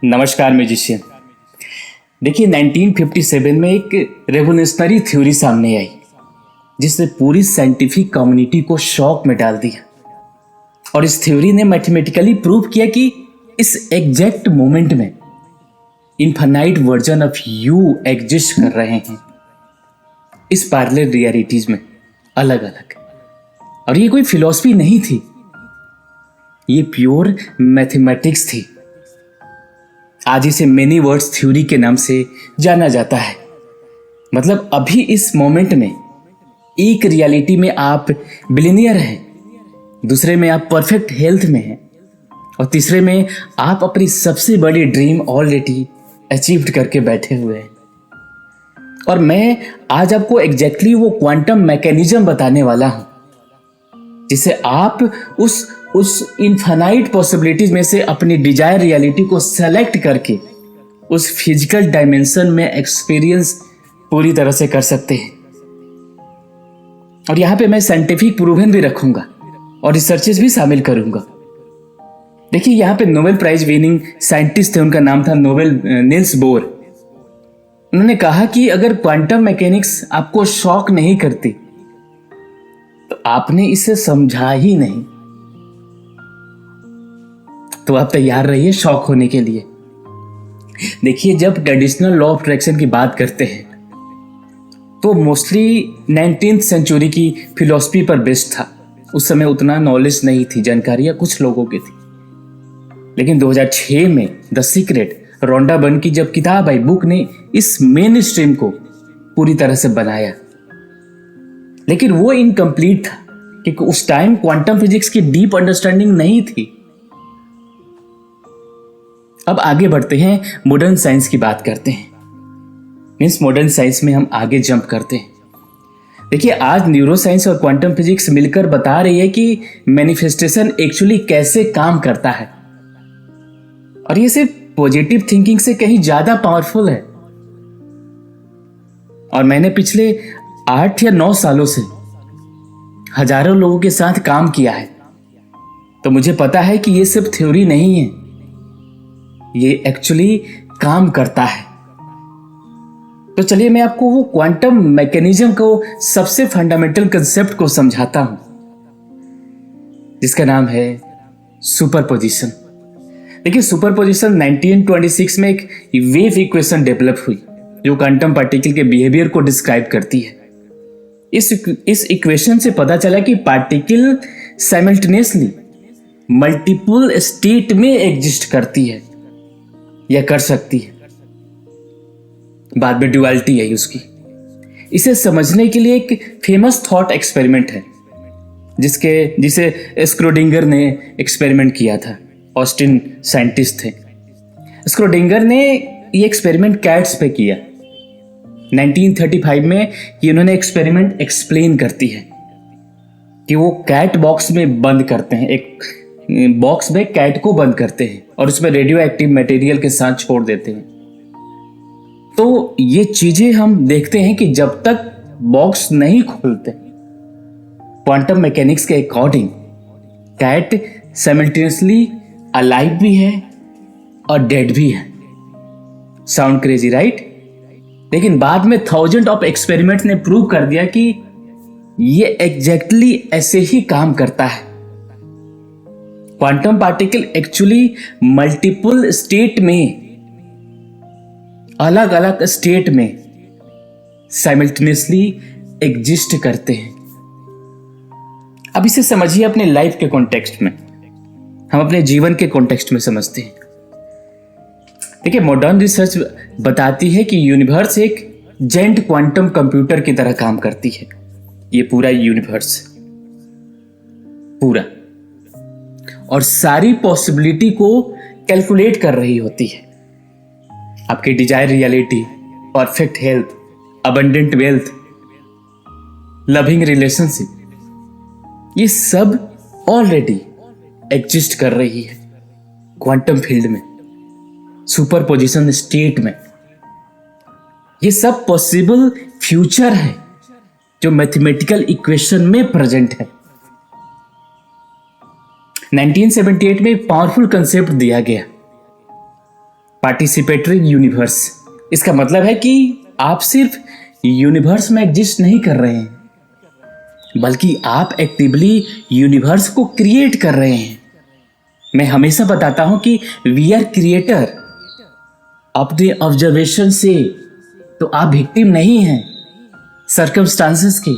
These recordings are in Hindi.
नमस्कार म्यूजिशियन। देखिए 1957 में एक रेवोल्यूशनरी थ्योरी सामने आई जिसने पूरी साइंटिफिक कम्युनिटी को शॉक में डाल दिया। और इस थ्योरी ने मैथमेटिकली प्रूव किया कि इस एग्जैक्ट मोमेंट में infinite version of you exist कर रहे हैं इस पैरेलल रियलिटीज में अलग अलग। और ये कोई फिलॉसफी नहीं थी, ये प्योर मैथमेटिक्स थी। आज इसे मेनी वर्ड्स थ्योरी के नाम से जाना जाता है। मतलब अभी इस मोमेंट में एक रियलिटी में आप बिलियनियर हैं, दूसरे में आप परफेक्ट हेल्थ में हैं और तीसरे में आप अपनी सबसे बड़ी ड्रीम ऑलरेडी अचीव्ड करके बैठे हुए हैं। और मैं आज आपको एग्जैक्टली वो क्वांटम मैकेनिज्म बताने वाला हूं जिसे आप उस इनफाइनाइट पॉसिबिलिटीज में से अपनी डिजायर रियलिटी को सेलेक्ट करके उस फिजिकल डायमेंशन में एक्सपीरियंस पूरी तरह से कर सकते हैं। और यहां पे मैं साइंटिफिक प्रूवन भी रखूंगा और रिसर्चेस भी शामिल करूंगा। देखिए यहां पे नोबेल प्राइज विनिंग साइंटिस्ट थे, उनका नाम था नील्स बोर। उन्होंने कहा कि अगर क्वांटम मैकेनिक्स आपको शॉक नहीं करती तो आपने इसे समझा ही नहीं। तो आप तैयार रहिए शॉक होने के लिए। देखिए जब ट्रेडिशनल लॉ ऑफ अट्रैक्शन की बात करते हैं तो मोस्टली 19th सेंचुरी की फिलॉसफी पर बेस्ड था। उस समय उतना नॉलेज नहीं थी, जानकारियां कुछ लोगों की थी। लेकिन 2006 में द सीक्रेट रोंडा बर्न की जब किताब आई, बुक ने इस मेन स्ट्रीम को पूरी तरह से बनाया। लेकिन वो इनकम्प्लीट था क्योंकि उस टाइम क्वांटम फिजिक्स की डीप अंडरस्टैंडिंग नहीं थी। अब आगे बढ़ते हैं, मॉडर्न साइंस की बात करते हैं। मीन्स मॉडर्न साइंस में हम आगे जंप करते हैं। देखिए आज न्यूरो साइंस और क्वांटम फिजिक्स मिलकर बता रही है कि मैनिफेस्टेशन एक्चुअली कैसे काम करता है। और ये सिर्फ पॉजिटिव थिंकिंग से कहीं ज्यादा पावरफुल है। और मैंने पिछले 8 या 9 सालों से हजारों लोगों के साथ काम किया है, तो मुझे पता है कि ये सिर्फ थ्योरी नहीं है, ये एक्चुअली काम करता है। तो चलिए मैं आपको वो क्वांटम मैकेनिज्म को सबसे फंडामेंटल कंसेप्ट को समझाता हूं जिसका नाम है सुपरपोजिशन। देखिए सुपरपोजिशन 1926 में एक वेव इक्वेशन डेवलप हुई जो क्वांटम पार्टिकल के बिहेवियर को डिस्क्राइब करती है। इस इक्वेशन से पता चला कि पार्टिकल साइमल्टेनियसली मल्टीपल स्टेट में एग्जिस्ट करती है या कर सकती है। बाद में ड्युअलिटी है उसकी। इसे समझने के लिए एक फेमस थॉट एक्सपेरिमेंट है जिसे स्क्रोडिंगर ने एक्सपेरिमेंट किया था। ऑस्टिन साइंटिस्ट थे। स्क्रोडिंगर ने ये एक्सपेरिमेंट कैट्स पे किया 1935 में। ये उन्होंने एक्सपेरिमेंट एक्सप्लेन करती है कि वो कैट बॉक्स में बंद करते हैं, एक बॉक्स में कैट को बंद करते हैं और उसमें रेडियो एक्टिव मटेरियल के साथ छोड़ देते हैं। तो ये चीजें हम देखते हैं कि जब तक बॉक्स नहीं खोलते, क्वांटम मैकेनिक्स के अकॉर्डिंग कैट साइमल्टेनियसली अलाइव भी है और डेड भी है। Sound crazy right? लेकिन बाद में 1000 ऑफ एक्सपेरिमेंट्स ने प्रूव कर दिया कि ये एग्जैक्टली ऐसे ही काम करता है। Quantum particle actually multiple state में, अलग अलग स्टेट में साइमल्टेनियसली एग्जिस्ट करते हैं। अब इसे समझिए अपने लाइफ के कॉन्टेक्स्ट में, हम अपने जीवन के कॉन्टेक्स्ट में समझते हैं। देखिए मॉडर्न रिसर्च बताती है कि यूनिवर्स एक जेंट क्वांटम कंप्यूटर की तरह काम करती है। ये पूरा यूनिवर्स पूरा और सारी पॉसिबिलिटी को कैलकुलेट कर रही होती है। आपकी desire reality, perfect health, abundant wealth, loving relationship, ये सब ऑलरेडी एग्जिस्ट कर रही है क्वांटम फील्ड में, सुपरपोजिशन स्टेट में। ये सब पॉसिबल फ्यूचर है जो मैथमेटिकल इक्वेशन में प्रेजेंट है। 1978 में एक पावरफुल कंसेप्ट दिया गया पार्टिसिपेटरी यूनिवर्स। इसका मतलब है कि आप सिर्फ यूनिवर्स में एग्जिस्ट नहीं कर रहे हैं, बल्कि आप एक्टिवली यूनिवर्स को क्रिएट कर रहे हैं। मैं हमेशा बताता हूं कि वी आर क्रिएटर। अपने ऑब्जर्वेशन से तो आप विक्टिम नहीं हैं सर्कमस्टांसेस के,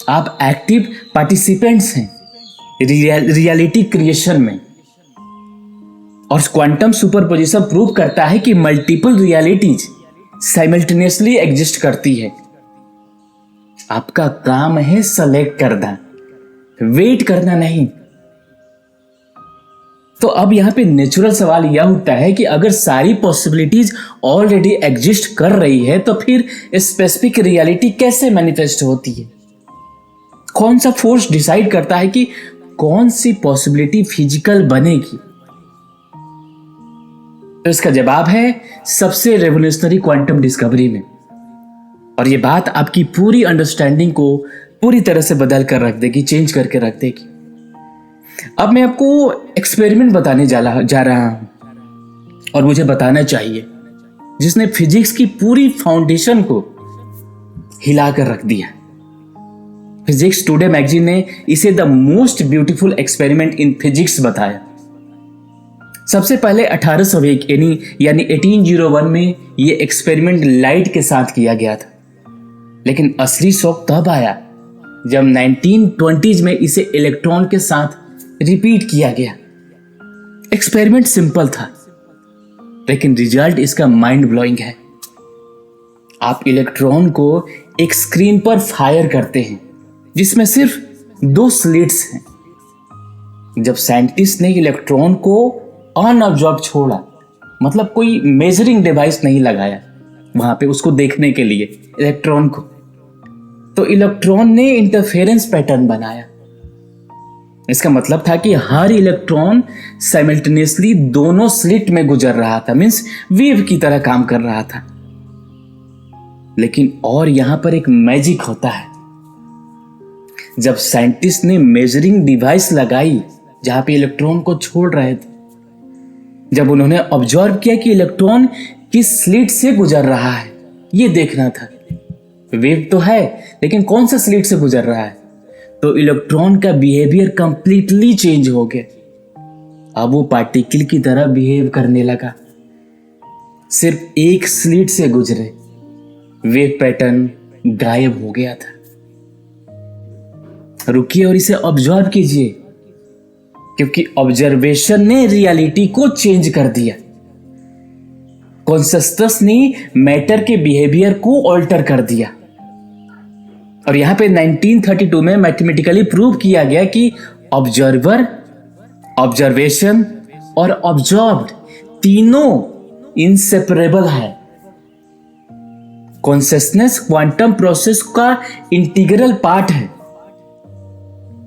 आप एक्टिव पार्टिसिपेंट्स हैं रियलिटी क्रिएशन में। और क्वांटम सुपरपोजिशन प्रूव करता है कि मल्टीपल रियलिटीज साइमल्टेनियसली एग्जिस्ट करती है। आपका काम है सेलेक्ट करना, वेट करना नहीं। तो अब यहां पे नेचुरल सवाल यह उठता है कि अगर सारी पॉसिबिलिटीज ऑलरेडी एग्जिस्ट कर रही है तो फिर स्पेसिफिक रियलिटी कैसे मैनिफेस्ट होती है? कौन सा फोर्स डिसाइड करता है कि कौन सी पॉसिबिलिटी फिजिकल बनेगी? तो इसका जवाब है सबसे रेवोल्यूशनरी क्वांटम डिस्कवरी में। और ये बात आपकी पूरी अंडरस्टैंडिंग को पूरी तरह से बदल कर रख देगी, चेंज करके रख देगी। अब मैं आपको एक्सपेरिमेंट बताने जा रहा हूं और मुझे बताना चाहिए, जिसने फिजिक्स की पूरी फाउंडेशन को हिला कर रख दिया। फिजिक्स टुडे मैगजीन ने इसे the most beautiful experiment in physics बताया। सबसे पहले 1801 यानी 1801 में यह एक्सपेरिमेंट लाइट के साथ किया गया था, लेकिन असली शौक तब आया जब 1920s में इसे इलेक्ट्रॉन के साथ रिपीट किया गया। एक्सपेरिमेंट सिंपल था, लेकिन रिजल्ट इसका माइंड ब्लोइंग है। आप इलेक्ट्रॉन को एक स्क्रीन पर फायर करते हैं जिसमें सिर्फ 2 स्लिट्स हैं। जब साइंटिस्ट ने इलेक्ट्रॉन को अनअब्जॉर्ब छोड़ा, मतलब कोई मेजरिंग डिवाइस नहीं लगाया वहां पे उसको देखने के लिए इलेक्ट्रॉन को, तो इलेक्ट्रॉन ने इंटरफेरेंस पैटर्न बनाया। इसका मतलब था कि हर इलेक्ट्रॉन साइमल्टेनियसली दोनों स्लिट में गुजर रहा था, मींस वेव की तरह काम कर रहा था। लेकिन और यहां पर एक मैजिक होता है। जब साइंटिस्ट ने मेजरिंग डिवाइस लगाई जहां पे इलेक्ट्रॉन को छोड़ रहे थे, जब उन्होंने ऑब्जर्व किया कि इलेक्ट्रॉन किस स्लिट से गुजर रहा है, ये देखना था। वेव तो है, लेकिन कौन सा स्लिट से गुजर रहा है, तो इलेक्ट्रॉन का बिहेवियर कंप्लीटली चेंज हो गया। अब वो पार्टिकल की तरह बिहेव करने लगा। सिर्फ एक स्लिट से गुजरे, वेव पैटर्न गायब हो गया था। रुकिए और इसे ऑब्जर्व कीजिए, क्योंकि ऑब्जर्वेशन ने रियलिटी को चेंज कर दिया। कॉन्शसनेस ने मैटर के बिहेवियर को ऑल्टर कर दिया। और यहां पे 1932 में मैथमेटिकली प्रूव किया गया कि ऑब्जर्वर, ऑब्जर्वेशन और ऑब्जर्व्ड तीनों इनसेपरेबल है। कॉन्शसनेस क्वांटम प्रोसेस का इंटीग्रल पार्ट है।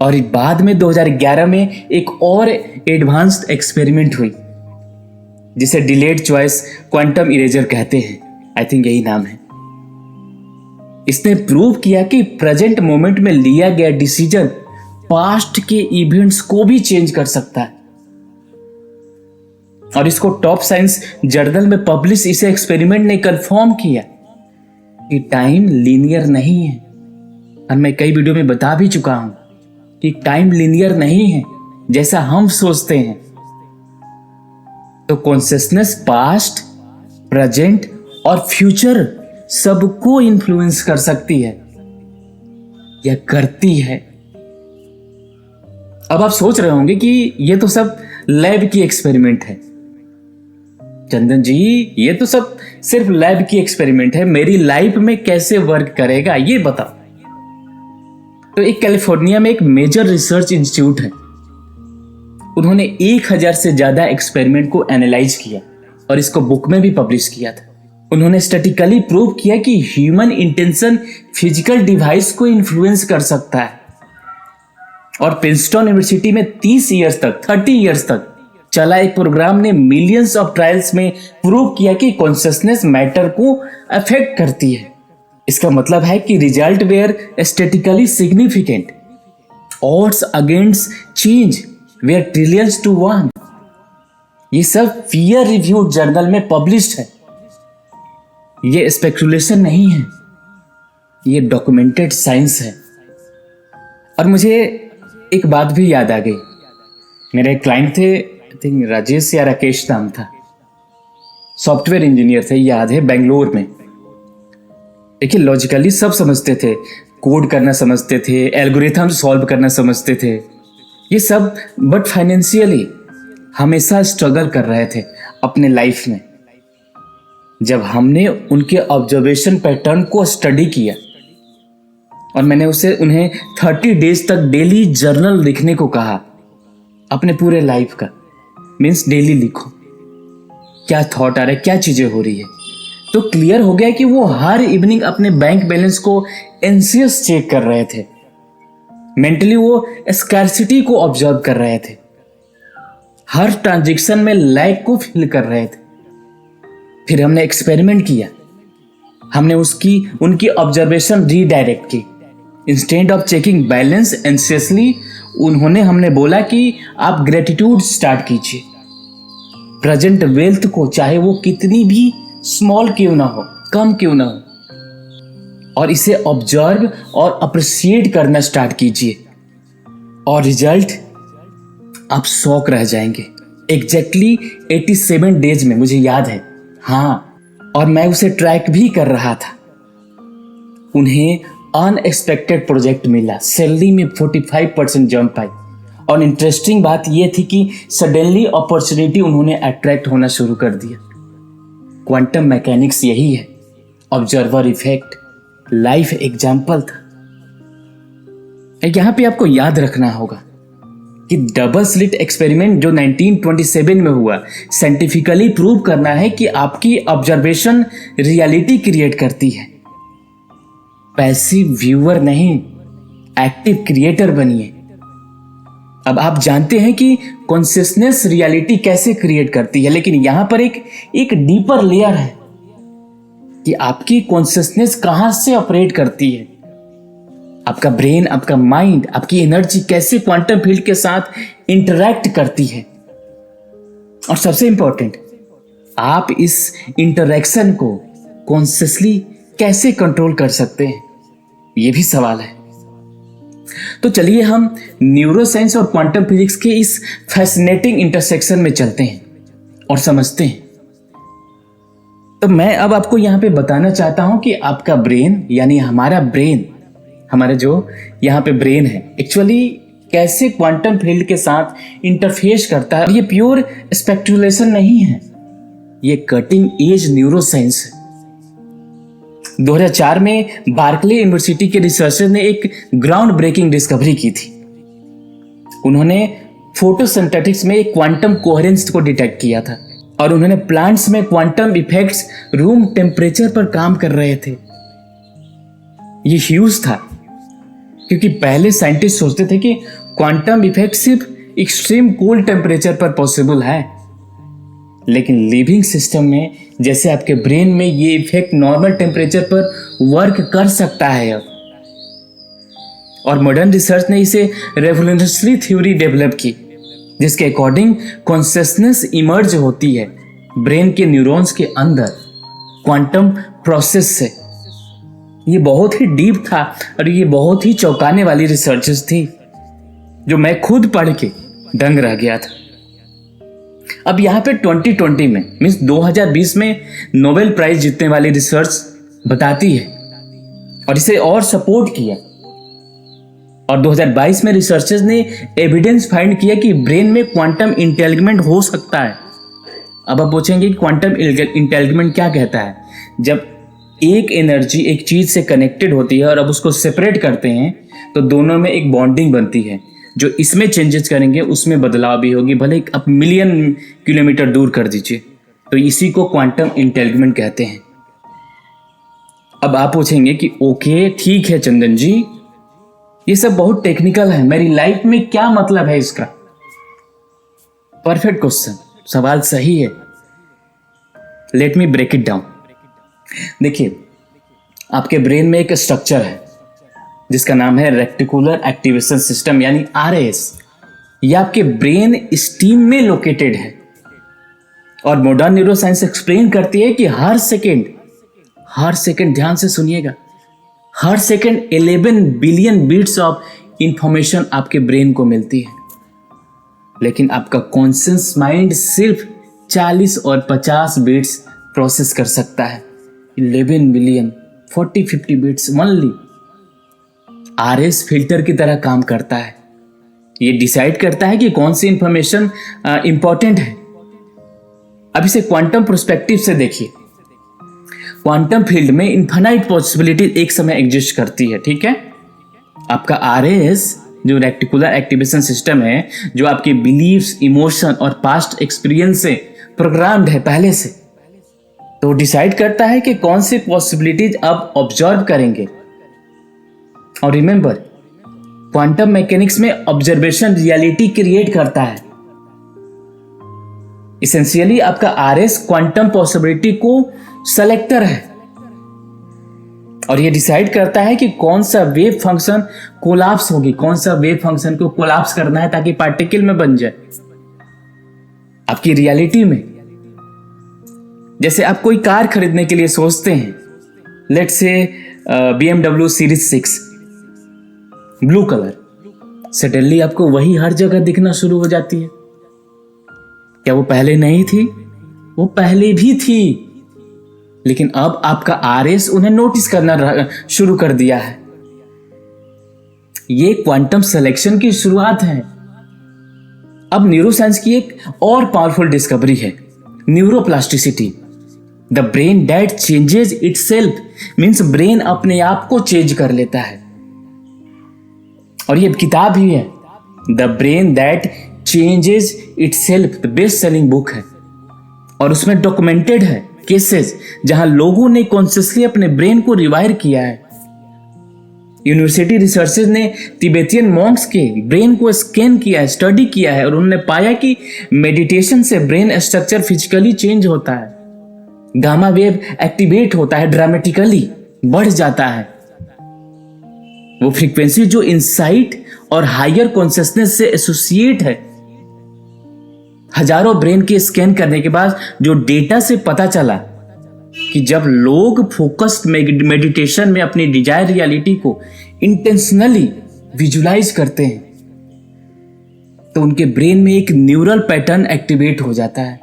और बाद में 2011 में एक और एडवांस्ड एक्सपेरिमेंट हुई जिसे डिलेड चॉइस क्वांटम इरेजर कहते हैं, आई थिंक यही नाम है। इसने प्रूव किया कि प्रेजेंट मोमेंट में लिया गया डिसीजन पास्ट के इवेंट्स को भी चेंज कर सकता है। और इसको टॉप साइंस जर्नल में पब्लिश इसे एक्सपेरिमेंट ने कंफर्म किया कि टाइम लीनियर नहीं है। और मैं कई वीडियो में बता भी चुका हूं कि टाइम लीनियर नहीं है जैसा हम सोचते हैं। तो कॉन्शियसनेस पास्ट, प्रेजेंट और फ्यूचर सबको इन्फ्लुएंस कर सकती है या करती है। अब आप सोच रहे होंगे कि ये तो सब लैब की एक्सपेरिमेंट है। चंदन जी, ये तो सब सिर्फ लैब की एक्सपेरिमेंट है, मेरी लाइफ में कैसे वर्क करेगा ये बताओ। तो एक कैलिफोर्निया में एक मेजर रिसर्च इंस्टीट्यूट है, उन्होंने 1000 से ज्यादा एक्सपेरिमेंट को एनालाइज किया और इसको बुक में भी पब्लिश किया था। उन्होंने स्टैटिकली प्रूव किया कि ह्यूमन इंटेंशन फिजिकल डिवाइस को इन्फ्लुएंस कर सकता है। और प्रिंसटन यूनिवर्सिटी में 30 इयर्स तक चला एक प्रोग्राम ने मिलियंस ऑफ ट्रायल्स में प्रूव किया कि कॉन्शियसनेस मैटर को अफेक्ट करती है। इसका मतलब है कि result were statistically significant, odds against chance were trillions to 1। ये सब पीयर रिव्यूड जर्नल में पब्लिश्ड है। ये स्पेकुलेशन नहीं है, ये डॉक्यूमेंटेड साइंस है। और मुझे एक बात भी याद आ गई। मेरे एक क्लाइंट थे, आई थिंक राजेश या राकेश नाम था, सॉफ्टवेयर इंजीनियर थे, याद है, बेंगलोर में। देखिए, लॉजिकली सब समझते थे, कोड करना समझते थे, एल्गोरिथम सॉल्व करना समझते थे, ये सब, बट फाइनेंशियली हमेशा स्ट्रगल कर रहे थे अपने लाइफ में। जब हमने उनके ऑब्जर्वेशन पैटर्न को स्टडी किया और मैंने उन्हें 30 डेज तक डेली जर्नल लिखने को कहा अपने पूरे लाइफ का, मीन्स डेली लिखो, क्या थॉट आ रहा है, क्या चीजें हो रही है, तो क्लियर हो गया कि वो हर इवनिंग अपने बैंक बैलेंस को एंशियस चेक कर रहे थे। मेंटली वो स्कैर्सिटी को ऑब्जर्व कर रहे थे, हर ट्रांजैक्शन में लैग को फील कर रहे थे। फिर हमने एक्सपेरिमेंट किया, हमने उनकी ऑब्जर्वेशन रीडायरेक्ट की। Instead of checking balance anxiously, हमने बोला कि आप ग्रेटिट्यूड स्टार्ट कीजिए। प्रेजेंट वेल्थ को, चाहे वो कितनी भी स्मॉल क्यों ना हो, कम क्यों ना हो, और इसे ऑब्जर्व और अप्रिशिएट करना स्टार्ट कीजिए, और रिजल्ट आप शॉक रह जाएंगे। एग्जैक्टली 87 डेज में, मुझे याद है, हाँ, और मैं उसे ट्रैक भी कर रहा था। उन्हें अनएक्सपेक्टेड प्रोजेक्ट मिला, सैलरी में 45% जंप आई, और इंटरेस्टिंग बात यह थी कि सडनली अपॉर्चुनिटी उन्होंने अट्रैक्ट होना शुरू कर दिया। क्वांटम मैकेनिक्स यही है, ऑब्जर्वर इफेक्ट, लाइफ एग्जाम्पल था। यहां पे आपको याद रखना होगा कि डबल स्लिट एक्सपेरिमेंट जो 1927 में हुआ, साइंटिफिकली प्रूव करना है कि आपकी ऑब्जर्वेशन रियलिटी क्रिएट करती है। पैसिव व्यूअर नहीं, एक्टिव क्रिएटर बनिए। अब आप जानते हैं कि कॉन्शियसनेस रियलिटी कैसे क्रिएट करती है, लेकिन यहां पर एक डीपर लेयर है कि आपकी कॉन्शियसनेस कहां से ऑपरेट करती है। आपका ब्रेन, आपका माइंड, आपकी एनर्जी कैसे क्वांटम फील्ड के साथ इंटरैक्ट करती है। और सबसे इंपॉर्टेंट, आप इस इंटरैक्शन को कॉन्शियसली कैसे कंट्रोल कर सकते हैं, यह भी सवाल है। तो चलिए हम न्यूरोसाइंस और क्वांटम फिजिक्स के इस फैसिनेटिंग इंटरसेक्शन में चलते हैं और समझते हैं। तो मैं अब आपको यहां पे बताना चाहता हूं कि आपका ब्रेन, यानी हमारा ब्रेन, हमारा जो यहां पे ब्रेन है, एक्चुअली कैसे क्वांटम फील्ड के साथ इंटरफेस करता है। ये प्योर स्पेक्युलेशन नहीं है, ये कटिंग एज न्यूरोसाइंस है। 2004 में बार्कले यूनिवर्सिटी के रिसर्चर ने एक ग्राउंड ब्रेकिंग डिस्कवरी की थी। उन्होंने फोटोसिंथेटिक्स में एक क्वांटम कोहेरेंस को डिटेक्ट किया था, और उन्होंने प्लांट्स में क्वांटम इफेक्ट्स रूम टेम्परेचर पर काम कर रहे थे। ये ह्यूज था, क्योंकि पहले साइंटिस्ट सोचते थे कि क्वांटम इफेक्ट सिर्फ एक्सट्रीम कोल्ड टेम्परेचर पर पॉसिबल है, लेकिन लिविंग सिस्टम में, जैसे आपके ब्रेन में, ये इफेक्ट नॉर्मल टेम्परेचर पर वर्क कर सकता है। और मॉडर्न रिसर्च ने इसे रेवोल्यूशनरी थ्योरी डेवलप की, जिसके अकॉर्डिंग कॉन्शियसनेस इमर्ज होती है ब्रेन के न्यूरॉन्स के अंदर क्वांटम प्रोसेस से। ये बहुत ही डीप था और ये बहुत ही चौंकाने वाली रिसर्चेस थी, जो मैं खुद पढ़ के दंग रह गया था। अब यहाँ पे 2020 में, मीन्स 2020 में नोबेल प्राइज जीतने वाली रिसर्च बताती है, और इसे और सपोर्ट किया। और 2022 में रिसर्चर्स ने एविडेंस फाइंड किया कि ब्रेन में क्वांटम इंटेलिगमेंट हो सकता है। अब आप पूछेंगे कि क्वांटम इंटेलिगमेंट क्या कहता है। जब एक एनर्जी एक चीज से कनेक्टेड होती है और अब उसको सेपरेट करते हैं, तो दोनों में एक बॉन्डिंग बनती है। जो इसमें चेंजेस करेंगे उसमें बदलाव भी होगी, भले आप मिलियन किलोमीटर दूर कर दीजिए। तो इसी को क्वांटम इंटेलिगमेंट कहते हैं। अब आप पूछेंगे कि ओके ठीक है चंदन जी, ये सब बहुत टेक्निकल है, मेरी लाइफ में क्या मतलब है इसका। परफेक्ट क्वेश्चन, सवाल सही है। Let me break it down. देखिए, आपके ब्रेन में एक स्ट्रक्चर है जिसका नाम है रेक्टिकुलर एक्टिवेशन सिस्टम, यानी RAS। यह आपके ब्रेन स्टीम में लोकेटेड है। और मॉडर्न न्यूरोसाइंस एक्सप्लेन करती है कि हर सेकंड ध्यान से सुनिएगा, हर second 11 billion bits of information आपके ब्रेन को मिलती है, लेकिन आपका कॉन्शियस माइंड सिर्फ 40 और 50 बीट्स प्रोसेस कर सकता है। 11 billion 40-50 beats only. RS filter की तरह काम करता है। ये डिसाइड करता है कि कौन सी इंफॉर्मेशन इंपॉर्टेंट है। अब इसे क्वांटम पर्सपेक्टिव से देखिए। क्वांटम फील्ड में इन्फिनाइट पॉसिबिलिटी एक समय एग्जिस्ट करती है, ठीक है। आपका आरएस जो रेक्टिकुलर एक्टिवेशन सिस्टम है, जो आपके बिलीव्स, इमोशन और पास्ट एक्सपीरियंस से प्रोग्राम्ड है पहले से, तो डिसाइड करता है कि कौन सी पॉसिबिलिटीज आप ऑब्जर्व करेंगे। और रिमेंबर, क्वांटम मैकेनिक्स में ऑब्जर्वेशन रियलिटी क्रिएट करता है। इसेंशियली आपका आरएस क्वांटम पॉसिबिलिटी को सेलेक्टर है और यह डिसाइड करता है कि कौन सा वेव फंक्शन कोलैप्स होगी, कौन सा वेव फंक्शन को कोलैप्स करना है ताकि पार्टिकल में बन जाए आपकी रियलिटी में। जैसे आप कोई कार खरीदने के लिए सोचते हैं, let's say BMW series 6 blue colour, suddenly आपको वही हर जगह दिखना शुरू हो जाती है। क्या वो पहले नहीं थी? वो पहले भी थी, लेकिन अब आपका आरएस उन्हें नोटिस करना शुरू कर दिया है। ये क्वांटम सिलेक्शन की शुरुआत है। अब न्यूरोसाइंस की एक और पावरफुल डिस्कवरी है, neuroplasticity. The brain that changes itself, means brain अपने आप को चेंज कर लेता है। और ये किताब ही है, the brain that changes itself, the best selling book है। और उसमें डॉक्यूमेंटेड है केसेस जहां लोगों ने कॉन्शियसली अपने ब्रेन को रिवायर किया है। यूनिवर्सिटी रिसर्चर्स ने तिब्बतियन मॉन्क्स के ब्रेन को स्कैन किया है, स्टडी किया है, और उन्होंने पाया कि मेडिटेशन से ब्रेन स्ट्रक्चर फिजिकली चेंज होता है, गामा वेव एक्टिवेट होता है, ड्रामेटिकली बढ़ जाता है। वो फ्रीक्वेंसी जो इनसाइट और हायर कॉन्शियसनेस से एसोसिएट है। हजारों ब्रेन के स्कैन करने के बाद जो डेटा से पता चला कि जब लोग फोकस्ड मेडिटेशन में अपनी डिजायर रियलिटी को इंटेंशनली विजुलाइज करते हैं, तो उनके ब्रेन में एक न्यूरल पैटर्न एक्टिवेट हो जाता है,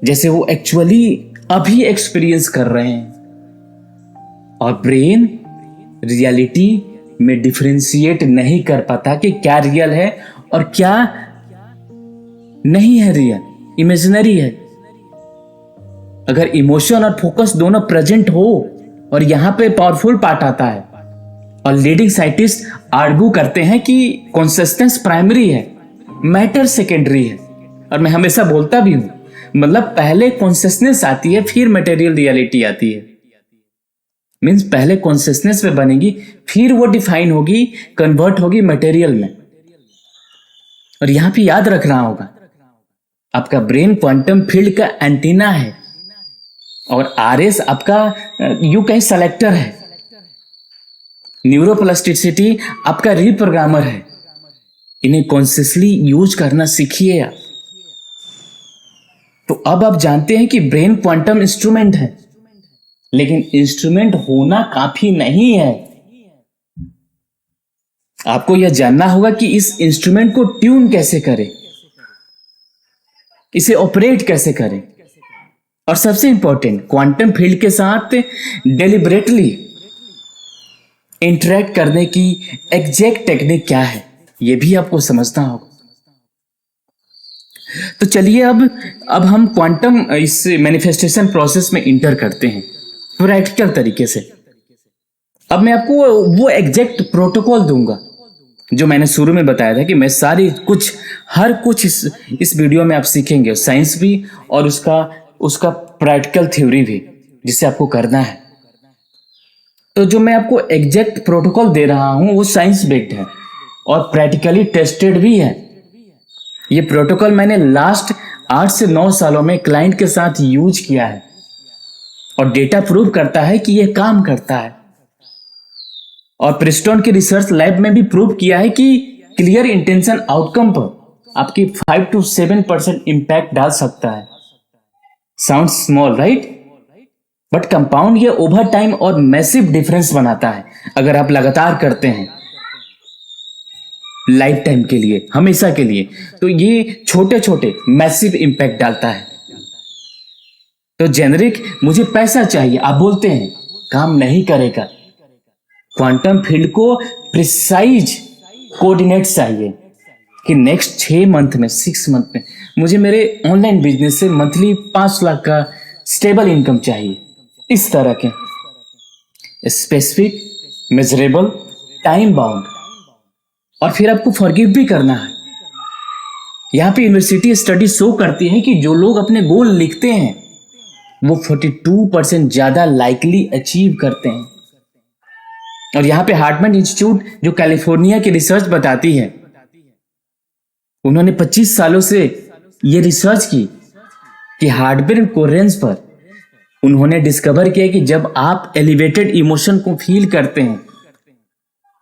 जैसे वो एक्चुअली अभी एक्सपीरियंस कर रहे हैं। और ब्रेन रियलिटी में डिफरेंशिएट नहीं कर पाता कि क्या रियल है और क्या नहीं है, रियल इमेजिनरी है। अगर इमोशन और फोकस दोनों प्रेजेंट हो, और यहां पे पावरफुल पार्ट आता है, और लीडिंग साइंटिस्ट आर्ग्यू करते हैं कि कॉन्सियसनेस प्राइमरी है, मैटर सेकेंडरी है। और मैं हमेशा बोलता भी हूं, मतलब पहले कॉन्सियसनेस आती है, फिर मटेरियल रियलिटी आती है। मीन्स पहले कॉन्सियसनेस में बनेगी, फिर वो डिफाइन होगी, कन्वर्ट होगी मटेरियल में। और यहां पे याद रखना होगा, आपका ब्रेन क्वांटम फील्ड का एंटीना है और आरएस आपका यू कहीं सेलेक्टर है। न्यूरोप्लास्टिसिटी आपका रीप्रोग्रामर है। इन्हें कॉन्शियसली यूज करना सीखिए आप। तो अब आप जानते हैं कि ब्रेन क्वांटम इंस्ट्रूमेंट है, लेकिन इंस्ट्रूमेंट होना काफी नहीं है। आपको यह जानना होगा कि इस इंस्ट्रूमेंट को ट्यून कैसे करें, इसे ऑपरेट कैसे करें, और सबसे इंपॉर्टेंट, क्वांटम फील्ड के साथ डेलिबरेटली इंटरेक्ट करने की एग्जैक्ट टेक्निक क्या है, यह भी आपको समझना होगा। तो चलिए अब हम क्वांटम इस मैनिफेस्टेशन प्रोसेस में इंटर करते हैं प्रैक्टिकल तरीके से। अब मैं आपको वो एग्जैक्ट प्रोटोकॉल दूंगा जो मैंने शुरू में बताया था कि मैं हर कुछ इस वीडियो में आप सीखेंगे, साइंस भी और उसका प्रैक्टिकल थ्योरी भी, जिसे आपको करना है। तो जो मैं आपको एग्जैक्ट प्रोटोकॉल दे रहा हूं वो साइंस बेस्ड है और प्रैक्टिकली टेस्टेड भी है। ये प्रोटोकॉल मैंने लास्ट 8 से 9 सालों में क्लाइंट के साथ यूज किया है और डेटा प्रूव करता है कि यह काम करता है। और प्रिस्टोन के रिसर्च लैब में भी प्रूव किया है कि क्लियर इंटेंशन आउटकम पर आपकी 5 to 7% इम्पैक्ट डाल सकता है। Sound small right, but compound ये ओवर टाइम और मैसिव डिफरेंस बनाता है। अगर आप लगातार करते हैं लाइफ टाइम के लिए, हमेशा के लिए, तो ये छोटे छोटे मैसिव इम्पैक्ट डालता है। तो जेनरिक मुझे पैसा चाहिए आप बोलते हैं, काम नहीं करेगा। क्वांटम फील्ड को प्रिसाइज कोऑर्डिनेट चाहिए कि नेक्स्ट 6 मंथ में, 6 मंथ में मुझे मेरे ऑनलाइन बिजनेस से मंथली 5 लाख का स्टेबल इनकम चाहिए। इस तरह के स्पेसिफिक, मेजरेबल, टाइम बाउंड, और फिर आपको फॉरगिव भी करना है। यहाँ पे यूनिवर्सिटी स्टडी शो करती है कि जो लोग अपने गोल लिखते हैं वो 42% ज्यादा लाइकली अचीव करते हैं। और यहाँ पे हार्टमैन इंस्टीट्यूट जो कैलिफोर्निया की रिसर्च बताती है, उन्होंने 25 सालों से ये रिसर्च की कि हार्टबीट कोहेरेंस पर उन्होंने डिस्कवर किया कि जब आप एलिवेटेड इमोशन को फील करते हैं,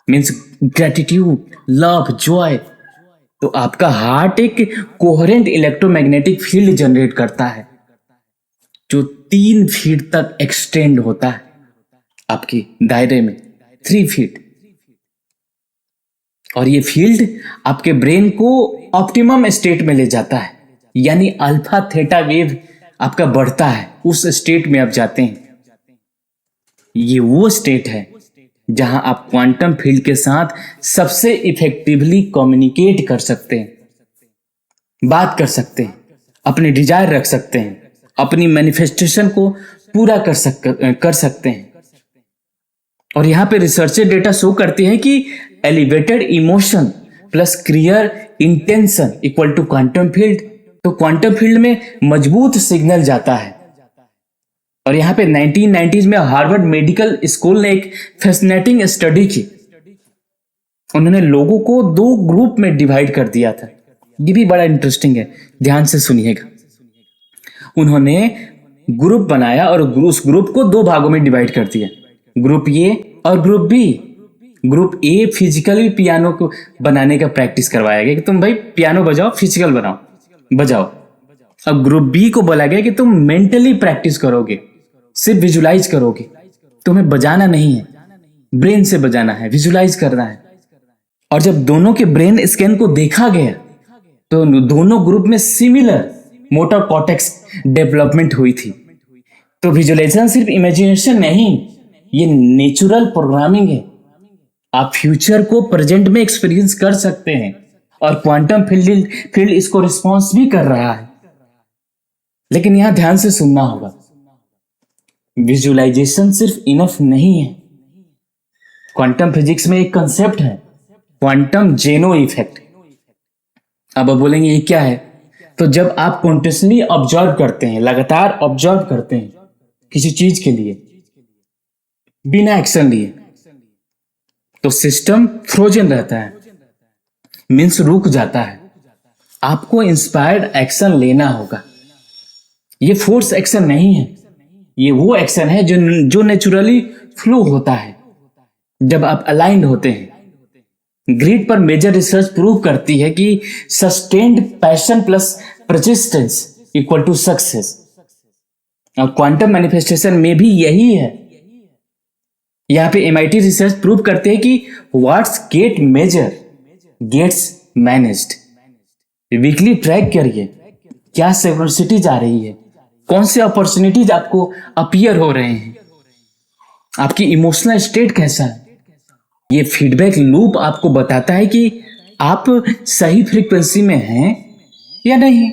मीन्स ग्रेटिट्यूड, लव, जॉय, तो आपका हार्ट एक कोहेरेंट इलेक्ट्रोमैग्नेटिक फील्ड जनरेट करता है जो 3 फीट तक एक्सटेंड होता है आपके दायरे में, 3 फीट। और ये फील्ड आपके ब्रेन को ऑप्टिमम स्टेट में ले जाता है, यानी अल्फा थीटा वेव आपका बढ़ता है, उस स्टेट में आप जाते हैं। ये वो स्टेट है जहां आप क्वांटम फील्ड के साथ सबसे इफेक्टिवली कम्युनिकेट कर सकते हैं, बात कर सकते हैं, अपने डिजायर रख सकते हैं, अपनी मैनिफेस्टेशन को पूरा कर सकते हैं। और यहां पे रिसर्चर डेटा शो करती है कि elevated emotion plus clear intention equal to quantum field, तो क्वांटम फील्ड में मजबूत सिग्नल जाता है। और यहां पे 1990s में हार्वर्ड मेडिकल स्कूल ने एक फैसिनेटिंग स्टडी की। उन्होंने लोगों को 2 ग्रुप में डिवाइड कर दिया था। ये भी बड़ा इंटरेस्टिंग है, ध्यान से सुनिएगा। उन्होंने ग्रुप बनाया और उस ग्रुप को 2 भागों में डिवाइड कर दिया, ग्रुप ए और group B. Group A physically piano को बनाने का प्रैक्टिस करवाया गया कि तुम भाई पियानो बजाओ, फिजिकल बजाओ। अब ग्रुप बी को बोला गया कि तुम मेंटली प्रैक्टिस करोगे, सिर्फ विजुलाइज करोगे, तुम्हें बजाना नहीं है, ब्रेन से बजाना है, विजुलाइज करना है। और जब दोनों के ब्रेन स्कैन को देखा गया तो दोनों ग्रुप में सिमिलर मोटर कॉर्टेक्स डेवलपमेंट हुई थी। तो विजुलाइजेशन सिर्फ इमेजिनेशन नहीं, ये नेचुरल प्रोग्रामिंग है। आप फ्यूचर को प्रेजेंट में एक्सपीरियंस कर सकते हैं और क्वांटम फील्ड इसको रिस्पॉन्स भी कर रहा है। लेकिन यहां ध्यान से सुनना होगा, विजुअलाइजेशन सिर्फ इनफ नहीं है। क्वांटम फिजिक्स में एक कंसेप्ट है, क्वांटम जेनो इफेक्ट। अब आप बोलेंगे ये क्या है? तो जब आप कॉन्टिन्यूसली ऑब्जर्व करते हैं, लगातार ऑब्जर्व करते हैं किसी चीज के लिए बिना एक्शन लिए, तो सिस्टम फ्रोजन रहता है, मीन्स रुक जाता है। आपको इंस्पायर्ड एक्शन लेना होगा। ये फोर्स एक्शन नहीं है, ये वो एक्शन है जो नेचुरली फ्लो होता है जब आप अलाइंड होते हैं। ग्रिड पर मेजर रिसर्च प्रूव करती है कि sustained passion plus persistence equal to success. और क्वांटम मैनिफेस्टेशन में भी यही है। यहां पे MIT रिसर्च प्रूव करते हैं कि what's get measure gets managed. Weekly track करिए क्या सिंक्रोनिसिटीज आ रही है, कौन से अपॉर्चुनिटीज आपको अपीयर हो रहे हैं, आपकी इमोशनल स्टेट कैसा है। ये फीडबैक लूप आपको बताता है कि आप सही फ्रीक्वेंसी में हैं या नहीं।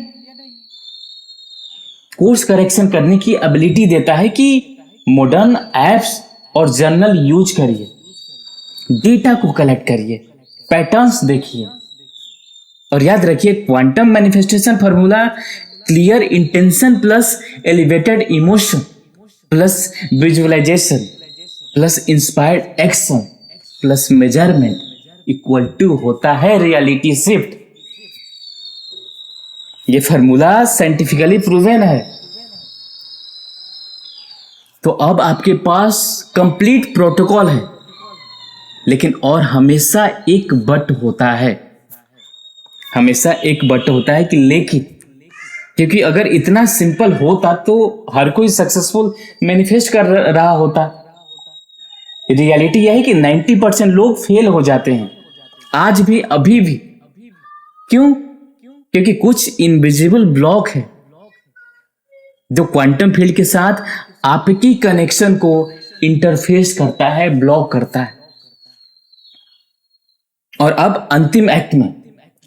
कोर्स करेक्शन करने की एबिलिटी देता है कि मॉडर्न एप्स और जर्नल यूज करिए, डेटा को कलेक्ट करिए, पैटर्न्स देखिए। और याद रखिए, quantum manifestation formula clear intention plus elevated emotion plus visualisation plus inspired action plus measurement equal to होता है रियलिटी शिफ्ट। ये फॉर्मूला साइंटिफिकली प्रूवन है। तो अब आपके पास कंप्लीट प्रोटोकॉल है, लेकिन और हमेशा एक बट होता है। हमेशा एक बट होता है कि लेकिन, क्योंकि अगर इतना सिंपल होता तो हर कोई सक्सेसफुल मैनिफेस्ट कर रहा होता। रियलिटी यह है कि 90% लोग फेल हो जाते हैं आज भी, अभी भी। क्यों? क्योंकि कुछ इनविजिबल ब्लॉक है जो क्वांटम फील्ड के साथ आपकी कनेक्शन को इंटरफेस करता है, ब्लॉक करता है। और अब अंतिम एक्ट में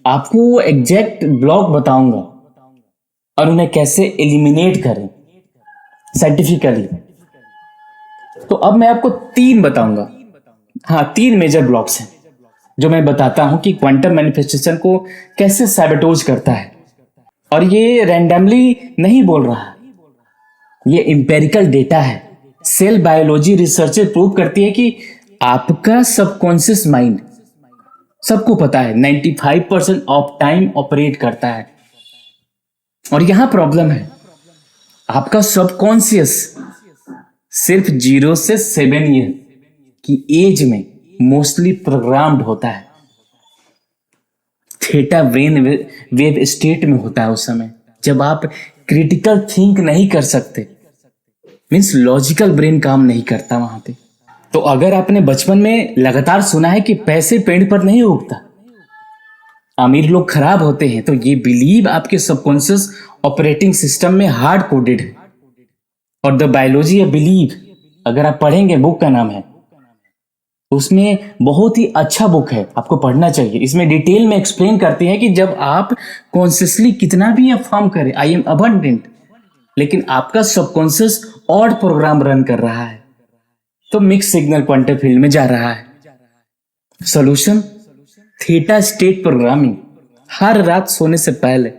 आपको वो एग्जैक्ट ब्लॉक बताऊंगा और उन्हें कैसे एलिमिनेट करें साइंटिफिकली। तो अब मैं आपको 3 बताऊंगा। हाँ, 3 मेजर ब्लॉक्स हैं जो मैं बताता हूं कि क्वांटम मैनिफेस्टेशन को कैसे सैबोटेज करता है। और ये रैंडमली नहीं बोल रहा, ये एम्पेरिकल डेटा है। सेल बायोलॉजी रिसर्चर प्रूव करती है कि आपका सबकॉन्शियस माइंड, सबको पता है, 95% ऑफ टाइम ऑपरेट करता है। और यहां प्रॉब्लम है, आपका सबकॉन्शियस सिर्फ 0 से 7 ईयर की एज में मोस्टली प्रोग्राम्ड होता है। थीटा ब्रेन वेव स्टेट में होता है उस समय जब आप क्रिटिकल थिंक नहीं कर सकते, मीन्स लॉजिकल ब्रेन काम नहीं करता वहां पे। तो अगर आपने बचपन में लगातार सुना है कि पैसे पेड़ पर नहीं उगता, अमीर लोग खराब होते हैं, तो ये बिलीव आपके सबकॉन्शियस ऑपरेटिंग सिस्टम में हार्ड कोडेड है। और द बायोलॉजी ऑफ बिलीव, अगर आप पढ़ेंगे, बुक का नाम है, उसमें बहुत ही अच्छा बुक है, आपको पढ़ना चाहिए। इसमें डिटेल में एक्सप्लेन करती है कि जब आप कॉन्शियसली कितना भी अफर्म करें आई एम अबंडेंट, लेकिन आपका सबकॉन्शियस ऑड प्रोग्राम रन कर रहा है, तो मिक्स सिग्नल क्वांटम फील्ड में जा रहा है। Solution, theta state programming. हर रात सोने से पहले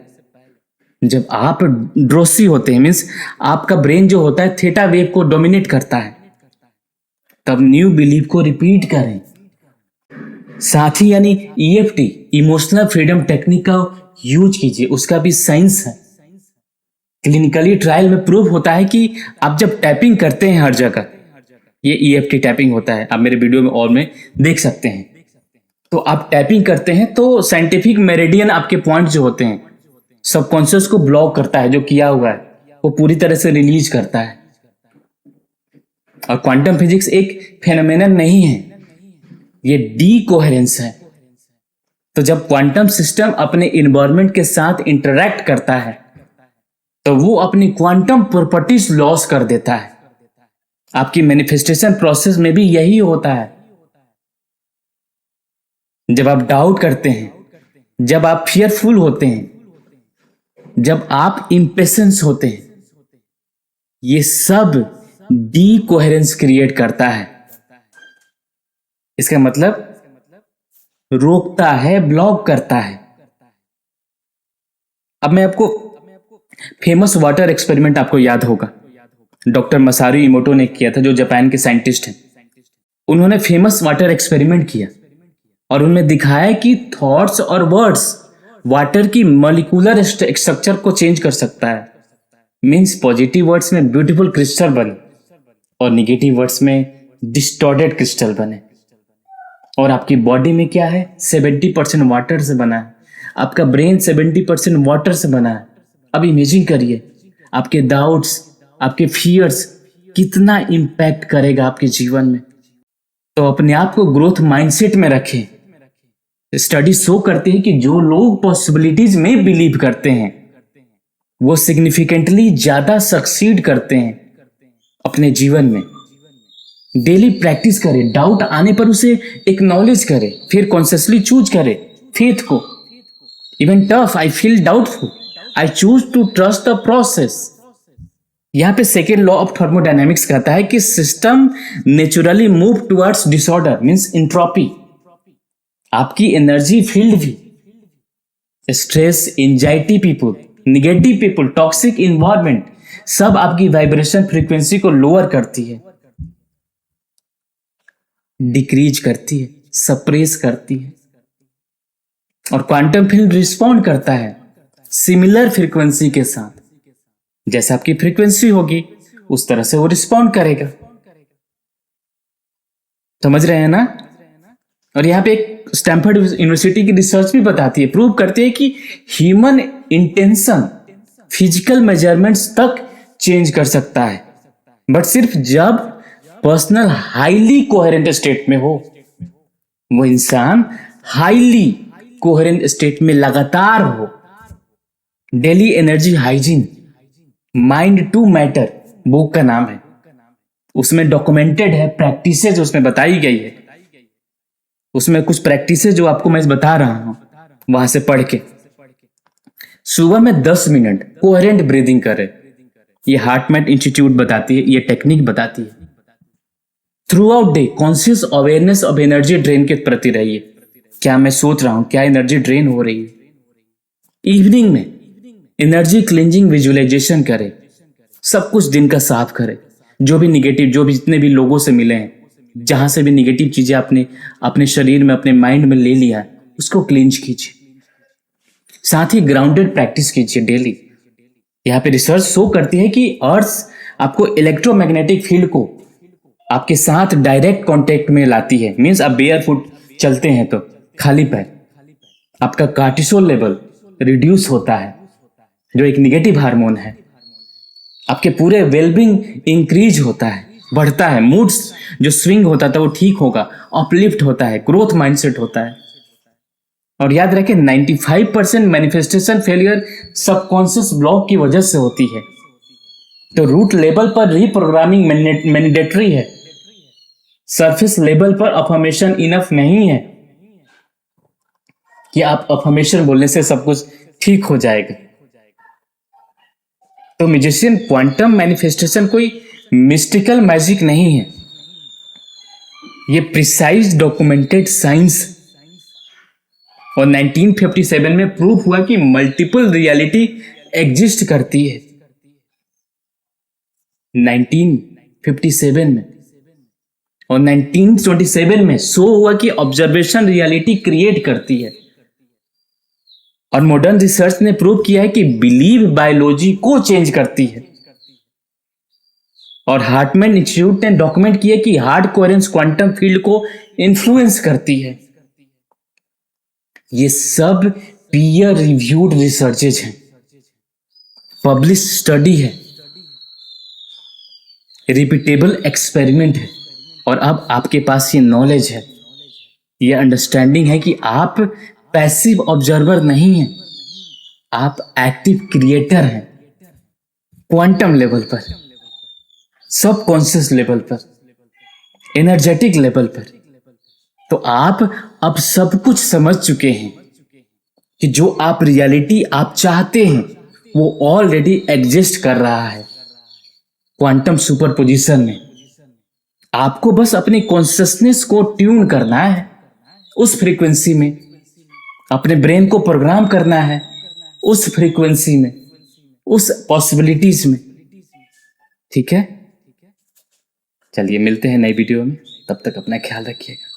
जब आप ड्रोसी होते हैं, मीन्स आपका ब्रेन जो होता है थीटा वेव को डोमिनेट करता है, तब न्यू बिलीव को रिपीट करें। साथ ही यानी EFT, इमोशनल फ्रीडम टेक्निक का यूज कीजिए, उसका भी साइंस है। क्लिनिकली ट्रायल में प्रूव होता है कि आप जब टैपिंग करते हैं हर जगह, ये EFT टैपिंग होता है, आप मेरे वीडियो में और में देख सकते हैं। तो आप टैपिंग करते हैं तो साइंटिफिक मेरिडियन, आपके पॉइंट जो होते हैं, सबकॉन्शियस को ब्लॉक करता है, जो किया हुआ है वो पूरी तरह से रिलीज करता है। और क्वांटम फिजिक्स एक फेनोमेनन नहीं है, ये डीकोहेरेंस है। तो जब क्वांटम सिस्टम अपने इन्वायरमेंट के साथ इंटरैक्ट करता है तो वो अपनी क्वांटम प्रॉपर्टीज लॉस कर देता है। आपकी मैनिफेस्टेशन प्रोसेस में भी यही होता है। जब आप डाउट करते हैं, जब आप फियरफुल होते हैं, जब आप इम्पेशेंस होते हैं, ये सब डीकोहेरेंस क्रिएट करता है। इसका मतलब रोकता है, ब्लॉक करता है। अब मैं आपको फेमस वाटर एक्सपेरिमेंट आपको याद होगा, डॉक्टर मसारू इमोटो ने किया था, जो जापान के साइंटिस्ट हैं। उन्होंने फेमस वाटर एक्सपेरिमेंट किया और उन्होंने दिखाया कि थॉट्स और वर्ड्स वाटर की मॉलिक्यूलर स्ट्रक्चर को चेंज कर सकता है। मीन्स पॉजिटिव वर्ड्स में ब्यूटीफुल क्रिस्टल बने और निगेटिव वर्ड्स में डिस्टॉर्टेड क्रिस्टल बने। और आपकी बॉडी में क्या है, 70% वाटर से बना है, आपका ब्रेन 70% वाटर से बना है। अब इमेजिन करिए आपके डाउट्स, आपके फियर्स कितना इंपैक्ट करेगा आपके जीवन में। तो अपने आप को ग्रोथ माइंडसेट में रखें। स्टडी शो करती है कि जो लोग पॉसिबिलिटीज में बिलीव करते हैं वो सिग्निफिकेंटली ज्यादा सक्सीड करते हैं अपने जीवन में। डेली प्रैक्टिस करें, डाउट आने पर उसे एक्नॉलेज करें, फिर कॉन्शियसली चूज करें फेथ को। Even though, I feel doubtful, I choose to trust the process. यहां पे सेकेंड लॉ ऑफ थर्मोडायनेमिक्स कहता है कि system naturally move towards disorder, means entropy. आपकी एनर्जी फील्ड भी, stress, anxiety people, negative people, toxic environment, सब आपकी वाइब्रेशन फ्रीक्वेंसी को लोअर करती है, डिक्रीज करती है, सप्रेस करती है। और क्वांटम फील्ड रिस्पॉन्ड करता है सिमिलर फ्रीक्वेंसी के साथ। जैसे आपकी फ्रीक्वेंसी होगी उस तरह से वो रिस्पॉन्ड करेगा। समझ रहे हैं ना? और यहाँ पे एक स्टैनफोर्ड यूनिवर्सिटी की रिसर्च भी बताती है, प्रूव करती है कि ह्यूमन इंटेंशन फिजिकल मेजरमेंट्स तक चेंज कर सकता है, बट सिर्फ जब पर्सनल हाईली कोहेरेंट स्टेट में हो। वो इंसान हाईली कोहेरेंट स्टेट में लगातार हो। Daily energy hygiene, mind to matter book का नाम है। उसमें डॉक्यूमेंटेड है, प्रैक्टिसेज उसमें बताई गई है। उसमें कुछ प्रैक्टिसेज जो आपको मैं बता रहा हूं वहां से पढ़ के। सुबह में 10 मिनट कोहेरेंट ब्रीदिंग करें। ये हार्टमैट इंस्टीट्यूट बताती है, ये टेक्निक बताती है। Through out day conscious awareness of energy drain के प्रति रहिए। क्या मैं सोच रहा हूं, क्या एनर्जी ड्रेन हो रही है। इवनिंग में एनर्जी क्लींजिंग विजुअलाइजेशन करें। सब कुछ दिन का साफ करें। जो भी निगेटिव, जो भी जितने भी लोगों से मिले हैं, जहां से भी निगेटिव चीजें आपने अपने शरीर में, अपने माइंड में ले लिया है, उसको क्लींज कीजिए। साथ ही ग्राउंडेड प्रैक्टिस कीजिए डेली। यहाँ पे रिसर्च शो करती है कि अर्थ आपको इलेक्ट्रोमैग्नेटिक फील्ड को आपके साथ डायरेक्ट कांटेक्ट में लाती है। मींस आप बेयर फुट चलते हैं तो खाली पैर, आपका कार्टिसोल लेवल रिड्यूस होता है, जो एक निगेटिव हार्मोन है। आपके पूरे वेलबींग इंक्रीज होता है, बढ़ता है। मूड्स जो स्विंग होता था वो ठीक होगा, अपलिफ्ट होता है, ग्रोथ माइंडसेट होता है। और याद रखें 95% मैनिफेस्टेशन फेलियर सबकॉन्शियस ब्लॉक की वजह से होती है। तो रूट लेवल पर रीप्रोग्रामिंग मैंडेटरी है। सरफेस लेवल पर अफर्मेशन इनफ नहीं है कि आप अफर्मेशन बोलने से सब कुछ ठीक हो जाएगा। तो म्यूजिशियन क्वांटम मैनिफेस्टेशन कोई मिस्टिकल मैजिक नहीं है, ये प्रिसाइज डॉक्यूमेंटेड साइंस। और 1957 में प्रूफ हुआ कि मल्टीपल रियलिटी एग्जिस्ट करती है। 1957 में। और 1927 में शो हुआ कि ऑब्जर्वेशन रियलिटी क्रिएट करती है। और मॉडर्न रिसर्च ने प्रूव किया है कि बिलीव बायोलॉजी को चेंज करती है। और हार्टमैन इंस्टीट्यूट ने डॉक्यूमेंट किया कि हार्ड कोहेरेंस क्वांटम फील्ड को इन्फ्लुएंस करती है। ये सब पीयर रिव्यूड रिसर्चेज हैं, पब्लिश स्टडी है, रिपीटेबल एक्सपेरिमेंट है। और अब आपके पास ये नॉलेज है, ये अंडरस्टैंडिंग है कि आप पैसिव ऑब्जर्वर नहीं हैं, आप एक्टिव क्रिएटर हैं। क्वांटम लेवल पर, सबकॉन्शियस लेवल पर, एनर्जेटिक लेवल पर। तो आप अब सब कुछ समझ चुके हैं कि जो आप रियलिटी आप चाहते हैं वो ऑलरेडी एग्जिस्ट कर रहा है क्वांटम सुपरपोजिशन में। आपको बस अपनी कॉन्शियसनेस को ट्यून करना है उस फ्रीक्वेंसी में, अपने ब्रेन को प्रोग्राम करना है उस फ्रीक्वेंसी में, उस पॉसिबिलिटीज में। ठीक है, चलिए मिलते हैं नई वीडियो में। तब तक अपना ख्याल रखिएगा।